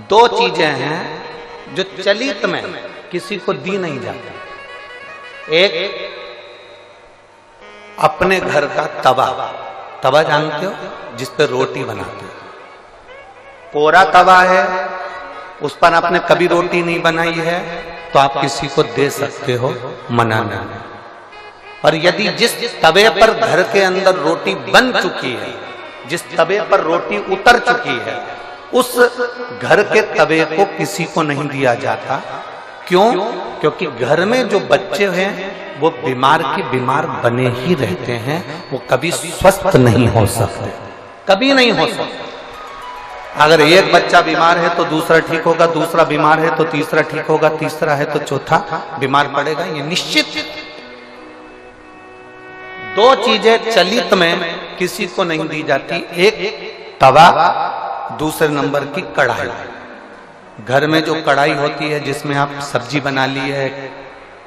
दो चीजें हैं जो चलित में किसी को दी नहीं जाती। एक अपने घर का तवा, तवा जानते हो जिस पर रोटी बनाते हो, कोरा तवा है, उस पर आपने कभी रोटी नहीं बनाई है तो आप किसी को दे सकते हो, मना नहीं। और यदि जिस तवे पर घर के अंदर रोटी बन चुकी है, जिस तवे पर रोटी उतर चुकी है, उस घर के तवे को किसी को नहीं दिया जाता। क्यों? क्योंकि घर में जो बच्चे हैं वो बीमार के बीमार बने ही रहते हैं, वो कभी स्वस्थ नहीं हो सकते, कभी नहीं हो सकते। अगर एक बच्चा बीमार है तो दूसरा ठीक होगा, दूसरा बीमार है तो तीसरा ठीक होगा, तीसरा है तो चौथा बीमार पड़ेगा, ये निश्चित। दो चीजें चलित में किसी को नहीं दी जाती, एक तवा, दूसरे नंबर की कढ़ाई। घर में जो कढ़ाई होती है जिसमें आप सब्जी बना ली है,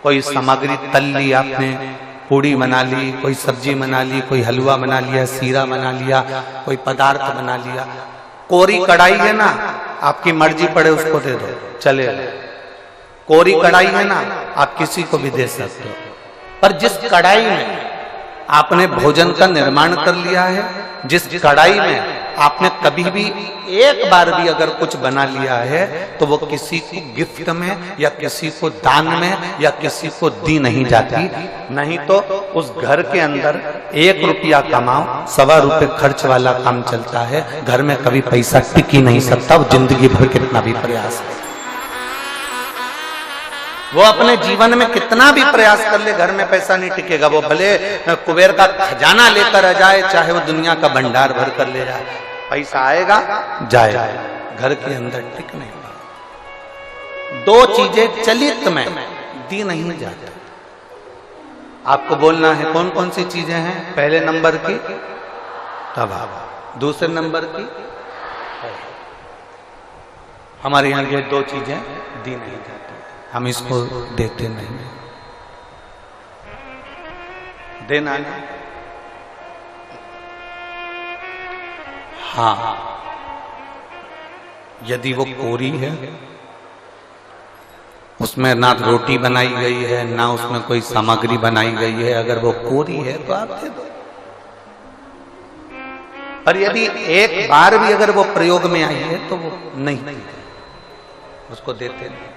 कोई सामग्री तल ली आपने, पूड़ी बना ली, कोई सब्जी बना ली, कोई हलवा बना लिया, सीरा बना लिया, कोई पदार्थ बना लिया, कोरी कढ़ाई है ना, आपकी मर्जी पड़े उसको दे दो, चले। कोरी कढ़ाई है ना, आप किसी को भी दे सकते हो। पर जिस कढ़ाई में आपने भोजन का निर्माण कर लिया है, जिस कढ़ाई में आपने कभी भी एक बार भी अगर कुछ बना लिया है, तो वो किसी को गिफ्ट में या किसी को दान में या किसी को दी नहीं जाती। नहीं तो उस घर के अंदर 1 रुपया कमाओ, 1.25 रुपये खर्च वाला काम चलता है। घर में कभी पैसा टिक ही नहीं सकता, वो जिंदगी भर कितना भी प्रयास है, वो अपने जीवन में कितना भी प्रयास कर ले, घर में पैसा नहीं टिकेगा। वो भले कुबेर का खजाना लेकर आ जाए, चाहे वो दुनिया का भंडार भर कर ले जाए, पैसा आएगा जाएगा, घर के अंदर टिक नहीं पाएगा। दो चीजें चलित में दी नहीं जाती। आपको बोलना है कौन कौन सी चीजें हैं। पहले नंबर की तवा, दूसरे नंबर की, हमारे यहाँ ये दो चीजें दी नहीं जाती, हम इसको देते नहीं। देना नहीं। हाँ, यदि वो कोरी है, उसमें ना रोटी बनाई गई है, ना उसमें कोई सामग्री बनाई गई है, अगर वो कोरी है तो आप दे दो। पर यदि एक बार भी अगर वो प्रयोग में आई है तो वो नहीं, उसको देते नहीं,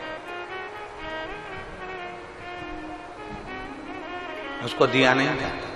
उसको दिया नहीं जाता।